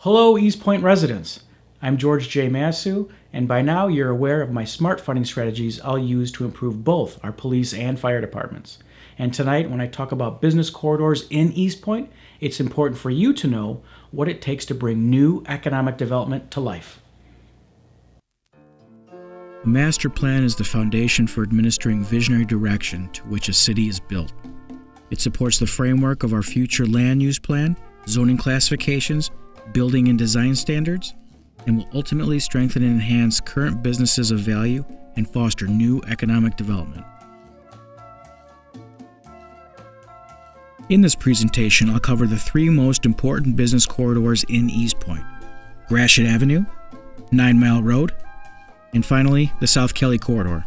Hello, Eastpointe residents. I'm George Massu, and by now you're aware of my smart funding strategies I'll use to improve both our police and fire departments. And tonight, when I talk about business corridors in Eastpointe, it's important for you to know what it takes to bring new economic development to life. A master plan is the foundation for administering visionary direction to which a city is built. It supports the framework of our future land use plan, zoning classifications, building and design standards, and will ultimately strengthen and enhance current businesses of value and foster new economic development. In this presentation, I'll cover the three most important business corridors in Eastpointe: Gratiot Avenue, 9 Mile Road, and finally, the South Kelly Corridor.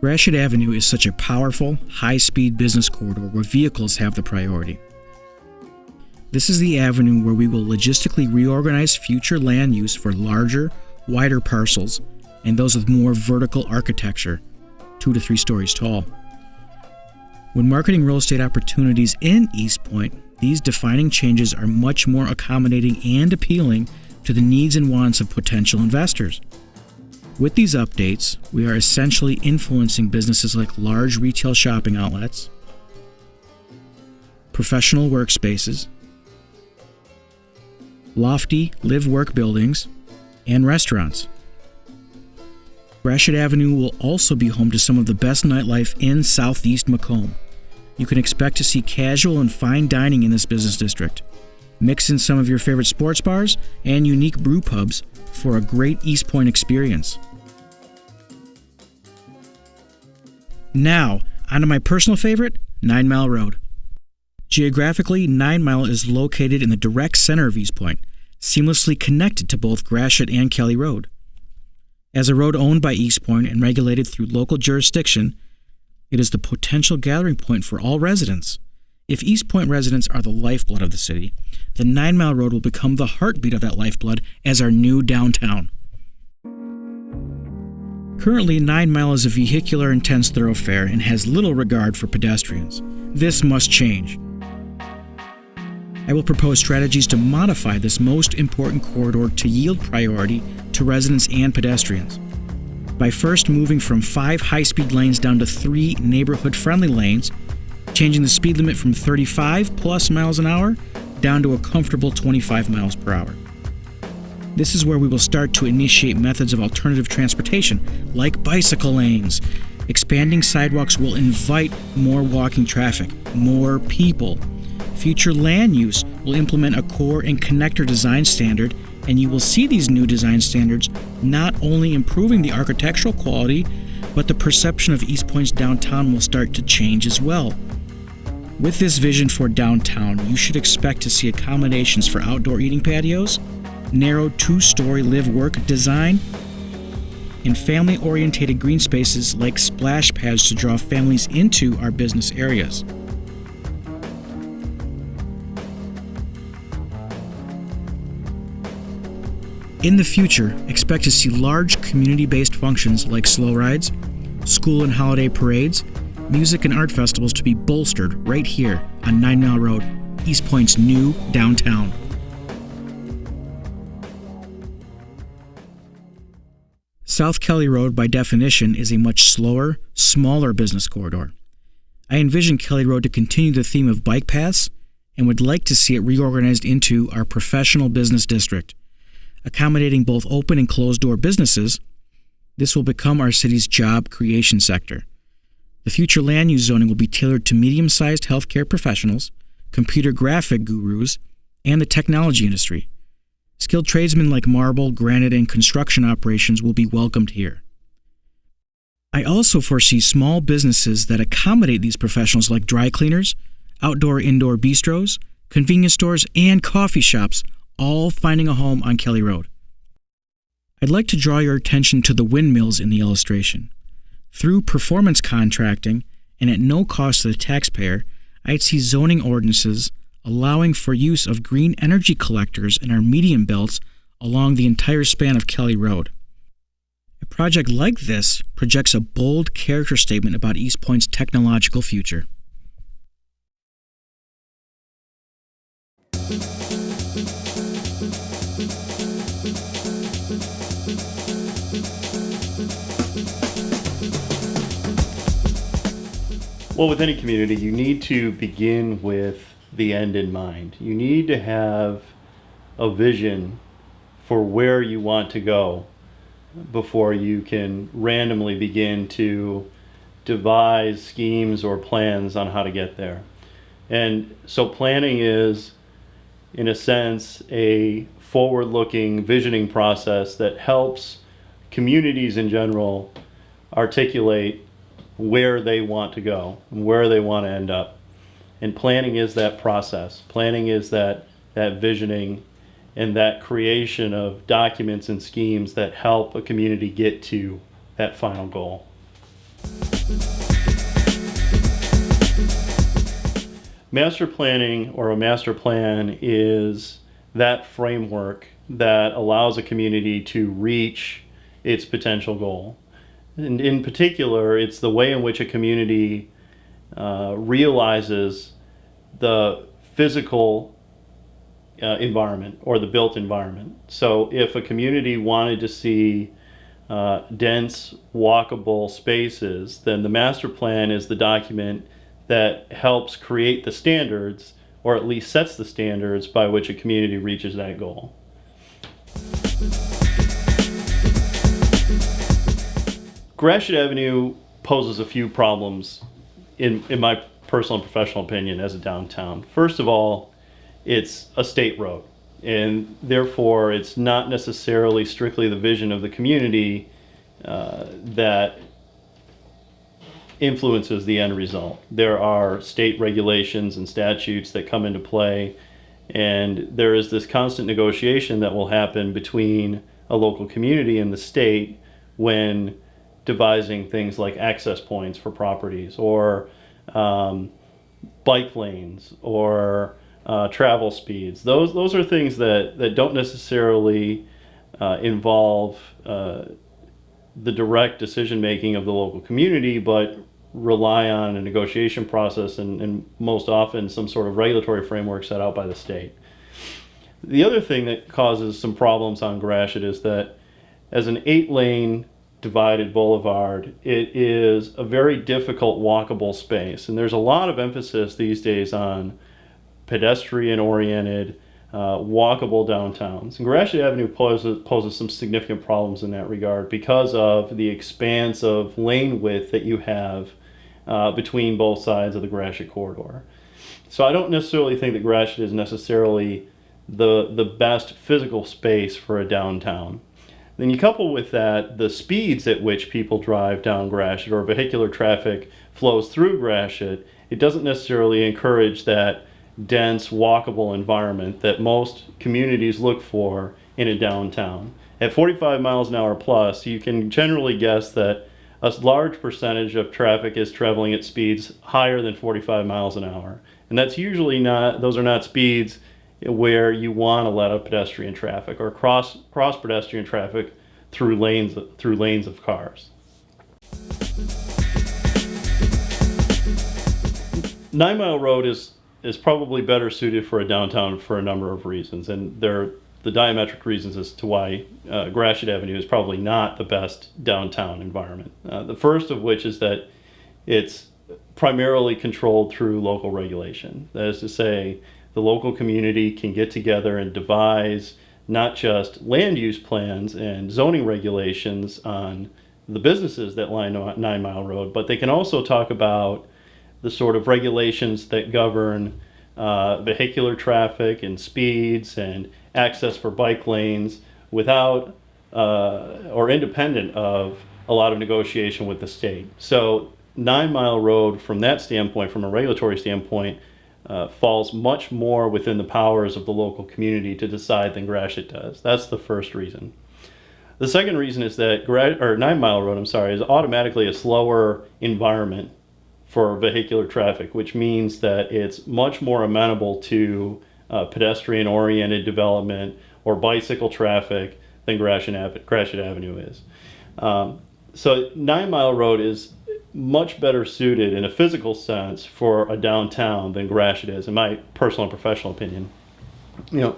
Gratiot Avenue is such a powerful, high-speed business corridor where vehicles have the priority. This is the avenue where we will logistically reorganize future land use for larger, wider parcels and those with more vertical architecture, 2 to 3 stories tall. When marketing real estate opportunities in Eastpointe, these defining changes are much more accommodating and appealing to the needs and wants of potential investors. With these updates, we are essentially influencing businesses like large retail shopping outlets, professional workspaces, lofty live-work buildings, and restaurants. Gratiot Avenue will also be home to some of the best nightlife in Southeast Macomb. You can expect to see casual and fine dining in this business district. Mix in some of your favorite sports bars and unique brew pubs for a great Eastpointe experience. Now, onto my personal favorite, 9 Mile Road. Geographically, 9 Mile is located in the direct center of Eastpointe, seamlessly connected to both Gratiot and Kelly Road. As a road owned by Eastpointe and regulated through local jurisdiction, it is the potential gathering point for all residents. If Eastpointe residents are the lifeblood of the city, the 9 Mile Road will become the heartbeat of that lifeblood as our new downtown. Currently, 9 Mile is a vehicular-intense thoroughfare and has little regard for pedestrians. This must change. I will propose strategies to modify this most important corridor to yield priority to residents and pedestrians. By first moving from 5 high-speed lanes down to 3 neighborhood-friendly lanes, changing the speed limit from 35 plus miles an hour down to a comfortable 25 miles per hour. This is where we will start to initiate methods of alternative transportation, like bicycle lanes. Expanding sidewalks will invite more walking traffic, more people. Future land use will implement a core and connector design standard, and you will see these new design standards not only improving the architectural quality, but the perception of Eastpointe's downtown will start to change as well. With this vision for downtown, you should expect to see accommodations for outdoor eating patios, narrow 2-story live-work design, and family-orientated green spaces like splash pads to draw families into our business areas. In the future, expect to see large community-based functions like slow rides, school and holiday parades, music and art festivals to be bolstered right here on 9 Mile Road, Eastpointe's new downtown. South Kelly Road, by definition, is a much slower, smaller business corridor. I envision Kelly Road to continue the theme of bike paths and would like to see it reorganized into our professional business district. Accommodating both open and closed-door businesses, this will become our city's job creation sector. The future land use zoning will be tailored to medium-sized healthcare professionals, computer graphic gurus, and the technology industry. Skilled tradesmen like marble, granite, and construction operations will be welcomed here. I also foresee small businesses that accommodate these professionals like dry cleaners, outdoor-indoor bistros, convenience stores, and coffee shops, all finding a home on Kelly Road. I'd like to draw your attention to the windmills in the illustration. Through performance contracting, and at no cost to the taxpayer, I'd see zoning ordinances allowing for use of green energy collectors in our median belts along the entire span of Kelly Road. A project like this projects a bold character statement about Eastpointe's technological future. Well, with any community, you need to begin with the end in mind. You need to have a vision for where you want to go before you can randomly begin to devise schemes or plans on how to get there. And so planning is, in a sense, a forward-looking visioning process that helps communities in general articulate where they want to go, where they want to end up. And planning is that process. Planning is that visioning and that creation of documents and schemes that help a community get to that final goal. Master planning, or a master plan, is that framework that allows a community to reach its potential goal. And in particular, it's the way in which a community realizes the physical environment or the built environment. So if a community wanted to see dense, walkable spaces, then the master plan is the document that helps create the standards, or at least sets the standards by which a community reaches that goal. Gratiot Avenue poses a few problems, in my personal and professional opinion, as a downtown. First of all, it's a state road, and therefore it's not necessarily strictly the vision of the community that influences the end result. There are state regulations and statutes that come into play, and there is this constant negotiation that will happen between a local community and the state when devising things like access points for properties, or bike lanes, or travel speeds. Those are things that don't necessarily involve the direct decision making of the local community, but rely on a negotiation process and most often some sort of regulatory framework set out by the state. The other thing that causes some problems on Gratiot is that as an 8-lane divided boulevard, it is a very difficult walkable space, and there's a lot of emphasis these days on pedestrian-oriented, walkable downtowns. And Gratiot Avenue poses some significant problems in that regard because of the expanse of lane width that you have between both sides of the Gratiot corridor. So I don't necessarily think that Gratiot is necessarily the best physical space for a downtown. Then you couple with that the speeds at which people drive down Gratiot, or vehicular traffic flows through Gratiot. It doesn't necessarily encourage that dense, walkable environment that most communities look for in a downtown. At 45 miles an hour plus, you can generally guess that a large percentage of traffic is traveling at speeds higher than 45 miles an hour. And that's usually those are not speeds where you want to let out pedestrian traffic or cross pedestrian traffic through lanes of cars. 9 Mile Road is probably better suited for a downtown for a number of reasons, and there are the diametric reasons as to why Gratiot Avenue is probably not the best downtown environment. The first of which is that it's primarily controlled through local regulation. That is to say, the local community can get together and devise not just land use plans and zoning regulations on the businesses that line 9 Mile Road, but they can also talk about the sort of regulations that govern vehicular traffic and speeds and access for bike lanes without or independent of a lot of negotiation with the state. So 9 Mile Road, from that standpoint, from a regulatory standpoint, falls much more within the powers of the local community to decide than Gratiot does. That's the first reason. The second reason is that 9 Mile Road, is automatically a slower environment for vehicular traffic, which means that it's much more amenable to pedestrian-oriented development or bicycle traffic than Gratiot Avenue is. So 9 Mile Road is much better suited in a physical sense for a downtown than Gratiot is, in my personal and professional opinion. You know,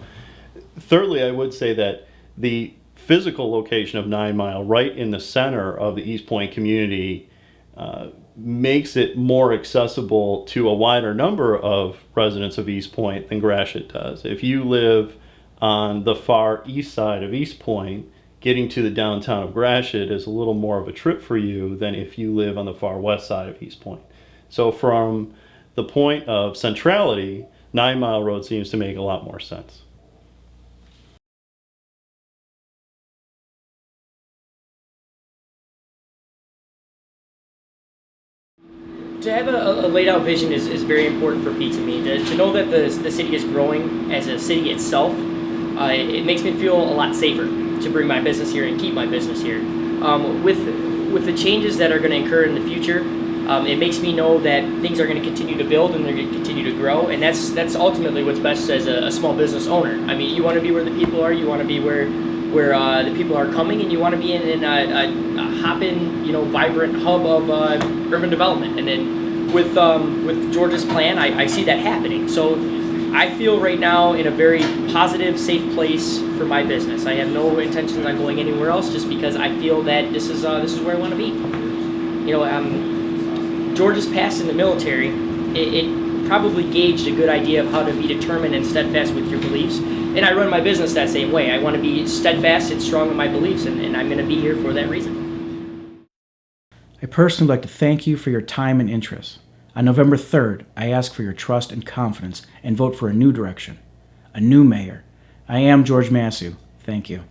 thirdly, I would say that the physical location of 9 Mile, right in the center of the Eastpointe community, makes it more accessible to a wider number of residents of Eastpointe than Gratiot does. If you live on the far east side of Eastpointe, getting to the downtown of Gratiot is a little more of a trip for you than if you live on the far west side of Eastpointe. So from the point of centrality, 9 Mile Road seems to make a lot more sense. To have a laid out vision is very important for Pete to me. To know that the city is growing as a city itself, it makes me feel a lot safer to bring my business here and keep my business here. With the changes that are going to occur in the future, it makes me know that things are going to continue to build and they're going to continue to grow, and that's ultimately what's best as a small business owner. I mean, you want to be where the people are, you want to be where the people are coming, and you want to be in a hopping, vibrant hub of urban development. And then with George's plan, I see that happening. So I feel right now in a very positive, safe place for my business. I have no intentions on going anywhere else, just because I feel that this is where I want to be. George's past in the military, it probably gauged a good idea of how to be determined and steadfast with your beliefs. And I run my business that same way. I want to be steadfast and strong in my beliefs, and I'm going to be here for that reason. I personally would like to thank you for your time and interest. On November 3rd, I ask for your trust and confidence and vote for a new direction, a new mayor. I am George Massu. Thank you.